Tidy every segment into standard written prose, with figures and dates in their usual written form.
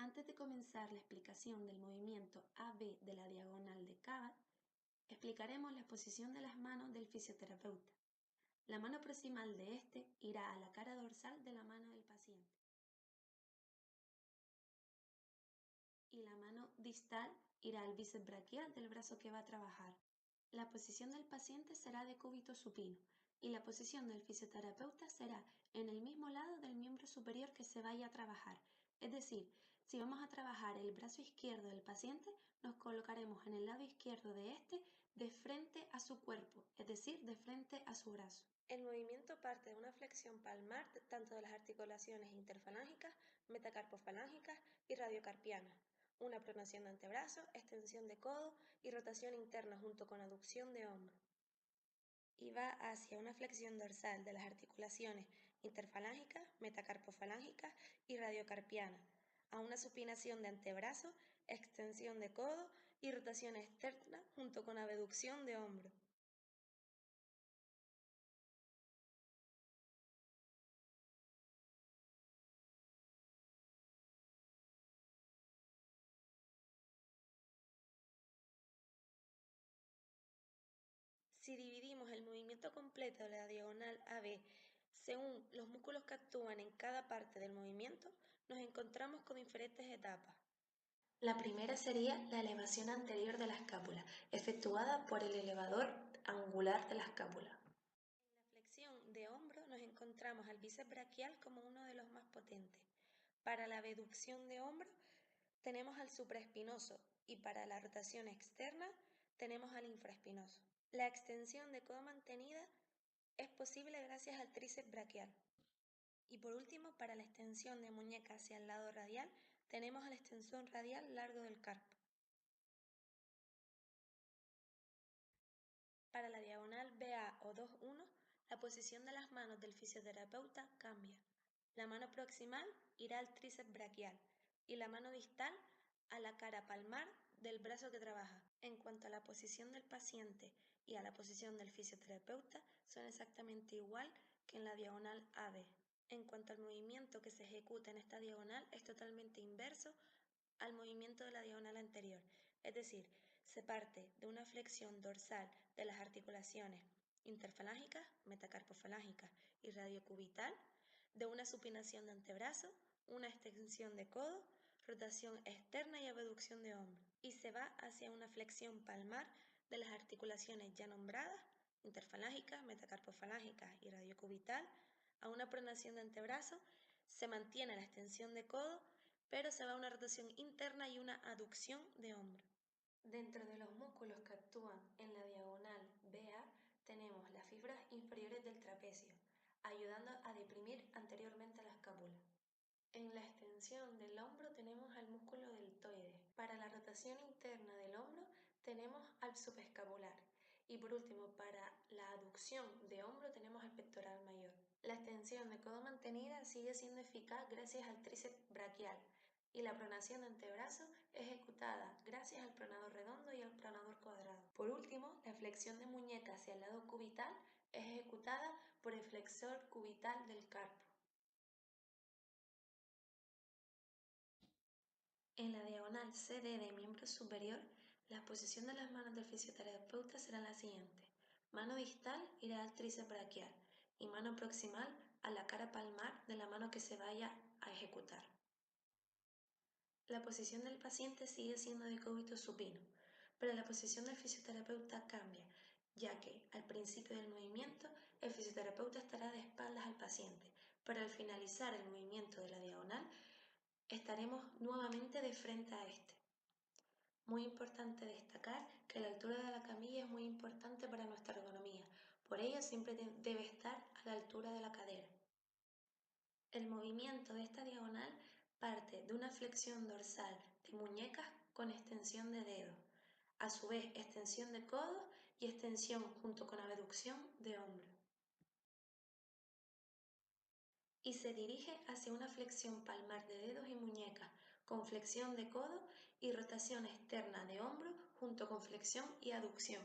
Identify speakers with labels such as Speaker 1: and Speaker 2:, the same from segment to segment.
Speaker 1: Antes de comenzar la explicación del movimiento AB de la diagonal de Cava, explicaremos la posición de las manos del fisioterapeuta. La mano proximal de este irá a la cara dorsal de la mano del paciente y la mano distal irá al bíceps braquial del brazo que va a trabajar. La posición del paciente será de cúbito supino y la posición del fisioterapeuta será en el mismo lado del miembro superior que se vaya a trabajar. Es decir, si vamos a trabajar el brazo izquierdo del paciente, nos colocaremos en el lado izquierdo de este de frente a su cuerpo, es decir, de frente a su brazo. El movimiento parte de una flexión palmar tanto de las articulaciones interfalángicas, metacarpofalángicas y radiocarpianas, una pronación de antebrazo, extensión de codo y rotación interna junto con aducción de hombro. Y va hacia una flexión dorsal de las articulaciones interfalángicas, metacarpofalángicas y radiocarpianas, a una supinación de antebrazo, extensión de codo y rotación externa junto con abducción de hombro. Si dividimos el movimiento completo de la diagonal AB según los músculos que actúan en cada parte del movimiento, nos encontramos con diferentes etapas. La primera sería la elevación anterior de la escápula, efectuada por el elevador angular de la escápula. En la flexión de hombro nos encontramos al bíceps braquial como uno de los más potentes. Para la abducción de hombro tenemos al supraespinoso y para la rotación externa tenemos al infraespinoso. La extensión de codo mantenida es posible gracias al tríceps braquial. Y por último, para la extensión de muñeca hacia el lado radial, tenemos al extensor radial largo del carpo. Para la diagonal BA o 2-1, la posición de las manos del fisioterapeuta cambia. La mano proximal irá al tríceps braquial y la mano distal a la cara palmar del brazo que trabaja. En cuanto a la posición del paciente y a la posición del fisioterapeuta, son exactamente igual que en la diagonal AB. En cuanto al movimiento que se ejecuta en esta diagonal, es totalmente inverso al movimiento de la diagonal anterior, es decir, se parte de una flexión dorsal de las articulaciones interfalángicas, metacarpofalángicas y radiocubital, de una supinación de antebrazo, una extensión de codo, rotación externa y abducción de hombro, y se va hacia una flexión palmar de las articulaciones ya nombradas, interfalángicas, metacarpofalángicas y radiocubital, a una pronación de antebrazo, se mantiene la extensión de codo, pero se va a una rotación interna y una aducción de hombro. Dentro de los músculos que actúan en la diagonal BA tenemos las fibras inferiores del trapecio, ayudando a deprimir anteriormente la escápula. En la extensión del hombro tenemos al músculo deltoides. Para la rotación interna del hombro tenemos al subescapular. Y por último, para la aducción de hombro tenemos al pectoral mayor. La extensión de codo mantenida sigue siendo eficaz gracias al tríceps braquial y la pronación de antebrazo ejecutada gracias al pronador redondo y al pronador cuadrado. Por último, la flexión de muñeca hacia el lado cubital es ejecutada por el flexor cubital del carpo. En la diagonal CD de miembro superior, la posición de las manos del fisioterapeuta será la siguiente. Mano distal irá al tríceps braquial y mano proximal a la cara palmar de la mano que se vaya a ejecutar. La posición del paciente sigue siendo de cúbito supino, pero la posición del fisioterapeuta cambia, ya que al principio del movimiento el fisioterapeuta estará de espaldas al paciente, pero al finalizar el movimiento de la diagonal estaremos nuevamente de frente a este. Muy importante destacar que la altura de la camilla es muy importante para nuestra ergonomía, por ello siempre debe estar a la altura de la cadera. El movimiento de esta diagonal parte de una flexión dorsal de muñecas con extensión de dedos, a su vez extensión de codos y extensión junto con abducción de hombro. Y se dirige hacia una flexión palmar de dedos y muñecas, con flexión de codo y rotación externa de hombro junto con flexión y aducción.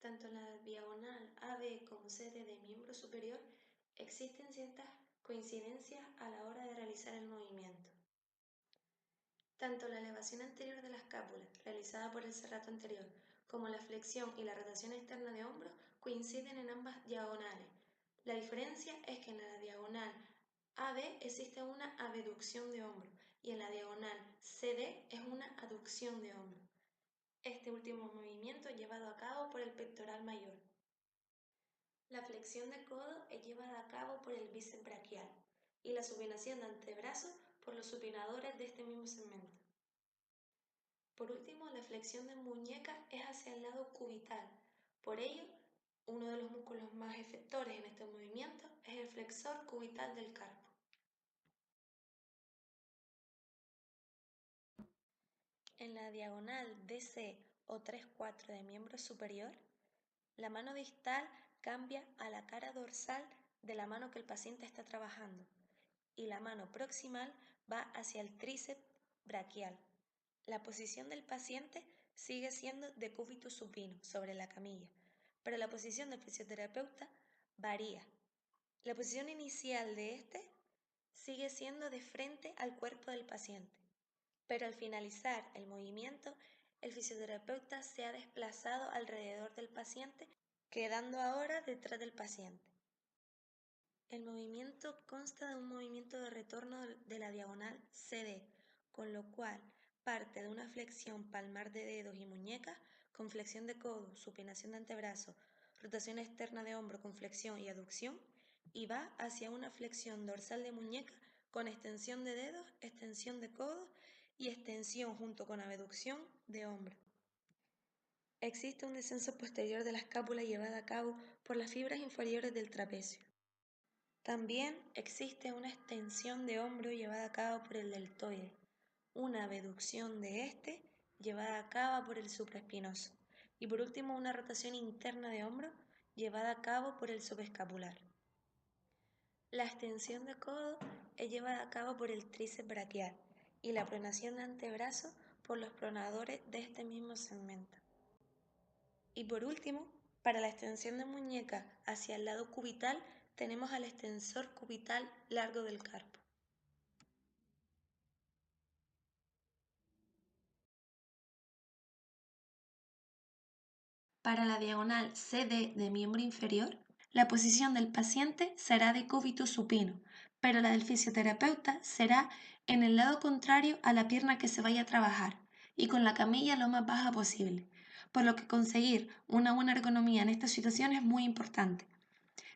Speaker 1: Tanto en la diagonal AB como CD de miembro superior existen ciertas Coincidencias a la hora de realizar el movimiento. Tanto la elevación anterior de la escápula, realizada por el serrato anterior, como la flexión y la rotación externa de hombros coinciden en ambas diagonales. La diferencia es que en la diagonal AB existe una abducción de hombro y en la diagonal CD es una aducción de hombro. Este último movimiento es llevado a cabo por el pectoral mayor. La flexión de codo es llevada a cabo por el bíceps braquial y la supinación de antebrazo por los supinadores de este mismo segmento. Por último, la flexión de muñeca es hacia el lado cubital. Por ello, uno de los músculos más efectores en este movimiento es el flexor cubital del carpo. En la diagonal DC o 3/4 de miembro superior, la mano distal cambia a la cara dorsal de la mano que el paciente está trabajando y la mano proximal va hacia el tríceps braquial. La posición del paciente sigue siendo de cúbito supino sobre la camilla, pero la posición del fisioterapeuta varía. La posición inicial de este sigue siendo de frente al cuerpo del paciente, pero al finalizar el movimiento, el fisioterapeuta se ha desplazado alrededor del paciente, quedando ahora detrás del paciente. El movimiento consta de un movimiento de retorno de la diagonal CD, con lo cual parte de una flexión palmar de dedos y muñecas con flexión de codo, supinación de antebrazo, rotación externa de hombro con flexión y aducción, y va hacia una flexión dorsal de muñeca con extensión de dedos, extensión de codos y extensión junto con abducción de hombro. Existe un descenso posterior de la escápula llevada a cabo por las fibras inferiores del trapecio. También existe una extensión de hombro llevada a cabo por el deltoide, una abducción de este llevada a cabo por el supraespinoso y por último una rotación interna de hombro llevada a cabo por el subescapular. La extensión de codo es llevada a cabo por el tríceps braquial y la pronación de antebrazo por los pronadores de este mismo segmento. Y por último, para la extensión de muñeca hacia el lado cubital tenemos al extensor cubital largo del carpo. Para la diagonal CD de miembro inferior, la posición del paciente será de cúbito supino, pero la del fisioterapeuta será en el lado contrario a la pierna que se vaya a trabajar y con la camilla lo más baja posible, por lo que conseguir una buena ergonomía en esta situación es muy importante.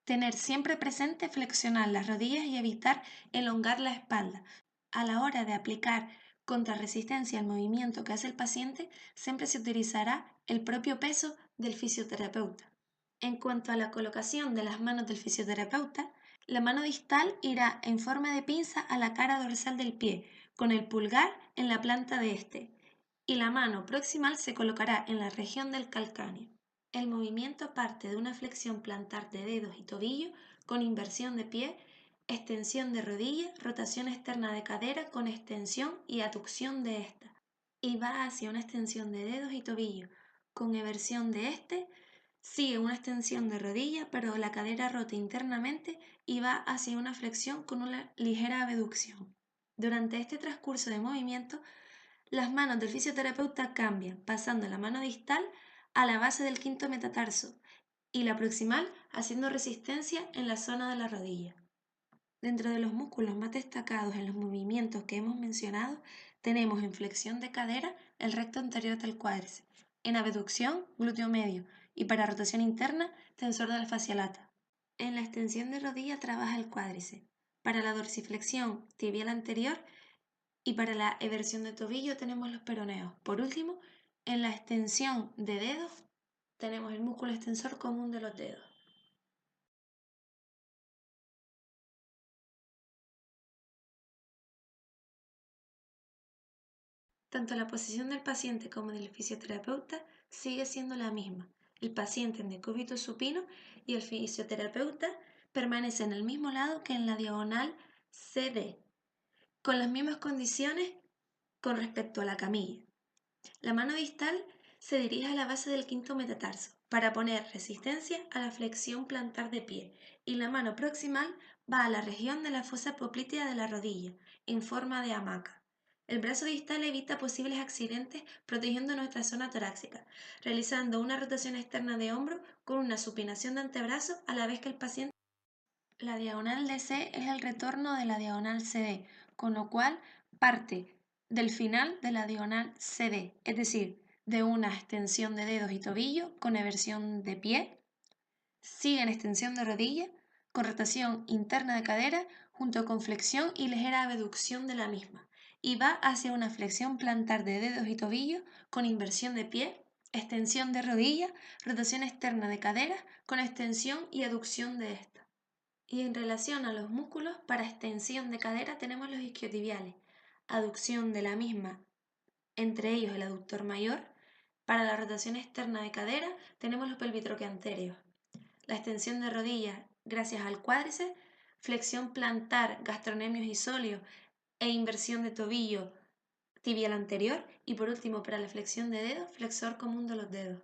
Speaker 1: Tener siempre presente flexionar las rodillas y evitar elongar la espalda. A la hora de aplicar contrarresistencia al movimiento que hace el paciente, siempre se utilizará el propio peso del fisioterapeuta. En cuanto a la colocación de las manos del fisioterapeuta, la mano distal irá en forma de pinza a la cara dorsal del pie, con el pulgar en la planta de este, y la mano proximal se colocará en la región del calcáneo. El movimiento parte de una flexión plantar de dedos y tobillo con inversión de pie, extensión de rodilla, rotación externa de cadera con extensión y aducción de esta, y va hacia una extensión de dedos y tobillo con eversión de este, sigue una extensión de rodilla pero la cadera rota internamente y va hacia una flexión con una ligera abducción. Durante este transcurso de movimiento, las manos del fisioterapeuta cambian, pasando la mano distal a la base del quinto metatarso y la proximal haciendo resistencia en la zona de la rodilla. Dentro de los músculos más destacados en los movimientos que hemos mencionado, tenemos en flexión de cadera el recto anterior del cuádriceps, en abducción glúteo medio y para rotación interna tensor de la fascia lata. En la extensión de rodilla trabaja el cuádriceps. Para la dorsiflexión tibial anterior y para la eversión de tobillo tenemos los peroneos. Por último, en la extensión de dedos tenemos el músculo extensor común de los dedos. Tanto la posición del paciente como del fisioterapeuta sigue siendo la misma. El paciente en decúbito supino y el fisioterapeuta permanece en el mismo lado que en la diagonal CD, con las mismas condiciones con respecto a la camilla. La mano distal se dirige a la base del quinto metatarso para poner resistencia a la flexión plantar de pie y la mano proximal va a la región de la fosa poplítea de la rodilla, en forma de hamaca. El brazo distal evita posibles accidentes protegiendo nuestra zona torácica, realizando una rotación externa de hombro con una supinación de antebrazo a la vez que el paciente. La diagonal DC es el retorno de la diagonal CD, con lo cual parte del final de la diagonal CD, es decir, de una extensión de dedos y tobillo con eversión de pie, sigue en extensión de rodilla, con rotación interna de cadera, junto con flexión y ligera abducción de la misma, y va hacia una flexión plantar de dedos y tobillo con inversión de pie, extensión de rodilla, rotación externa de cadera con extensión y aducción de esta. Y en relación a los músculos, para extensión de cadera tenemos los isquiotibiales, aducción de la misma, entre ellos el aductor mayor. Para la rotación externa de cadera tenemos los pelvitroqueanterios. La extensión de rodillas gracias al cuádriceps, flexión plantar, gastrocnemios isolios e inversión de tobillo tibial anterior. Y por último, para la flexión de dedos, flexor común de los dedos.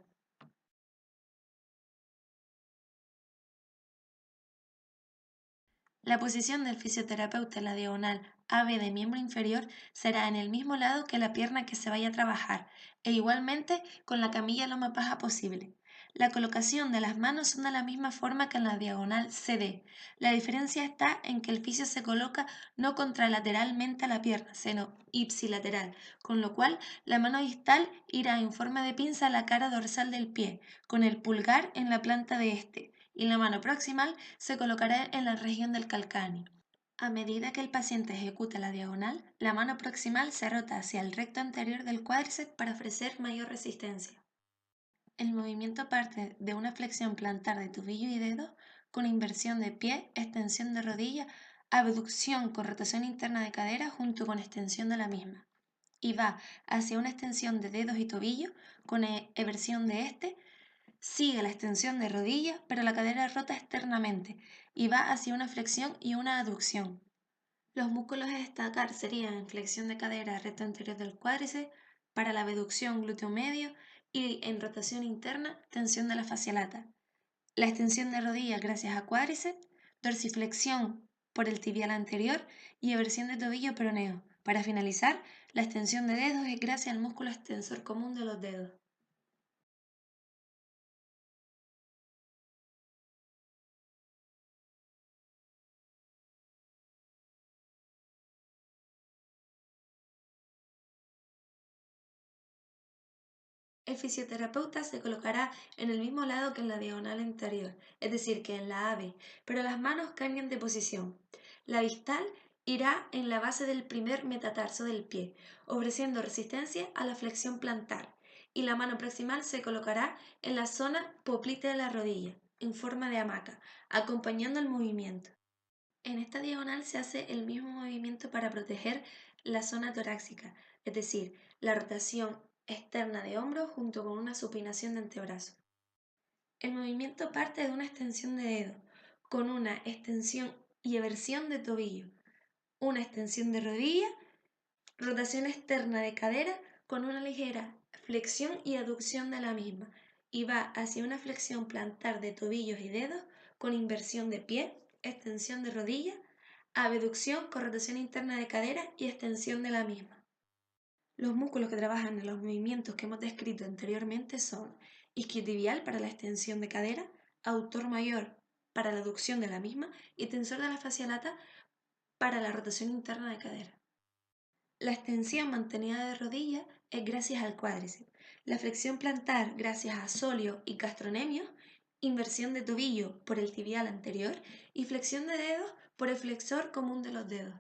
Speaker 1: La posición del fisioterapeuta en la diagonal AB de miembro inferior será en el mismo lado que la pierna que se vaya a trabajar e igualmente con la camilla lo más baja posible. La colocación de las manos son de la misma forma que en la diagonal CD. La diferencia está en que el fisio se coloca no contralateralmente a la pierna, sino ipsilateral, con lo cual la mano distal irá en forma de pinza a la cara dorsal del pie, con el pulgar en la planta de este y la mano proximal se colocará en la región del calcáneo. A medida que el paciente ejecuta la diagonal, la mano proximal se rota hacia el recto anterior del cuádriceps para ofrecer mayor resistencia. El movimiento parte de una flexión plantar de tobillo y dedo con inversión de pie, extensión de rodilla, abducción con rotación interna de cadera junto con extensión de la misma. Y va hacia una extensión de dedos y tobillo con eversión de este. Sigue la extensión de rodilla, pero la cadera rota externamente y va hacia una flexión y una aducción. Los músculos a destacar serían flexión de cadera recto anterior del cuádriceps, para la abducción glúteo medio y en rotación interna tensión de la fascia lata. La extensión de rodilla gracias a cuádriceps, dorsiflexión por el tibial anterior y eversión de tobillo peroneo. Para finalizar, la extensión de dedos es gracias al músculo extensor común de los dedos. El fisioterapeuta se colocará en el mismo lado que en la diagonal anterior, es decir, que en la AB, pero las manos cambian de posición. La distal irá en la base del primer metatarso del pie, ofreciendo resistencia a la flexión plantar, y la mano proximal se colocará en la zona poplítea de la rodilla, en forma de hamaca, acompañando el movimiento. En esta diagonal se hace el mismo movimiento para proteger la zona torácica, es decir, la rotación externa de hombros junto con una supinación de antebrazo. El movimiento parte de una extensión de dedo, con una extensión y eversión de tobillo, una extensión de rodilla, rotación externa de cadera con una ligera flexión y aducción de la misma, y va hacia una flexión plantar de tobillos y dedos con inversión de pie, extensión de rodilla, abducción con rotación interna de cadera y extensión de la misma. Los músculos que trabajan en los movimientos que hemos descrito anteriormente son isquiotibial para la extensión de cadera, aductor mayor para la aducción de la misma y tensor de la fascia lata para la rotación interna de cadera. La extensión mantenida de rodilla es gracias al cuádriceps, la flexión plantar gracias a sóleo y gastrocnemios, inversión de tobillo por el tibial anterior y flexión de dedos por el flexor común de los dedos.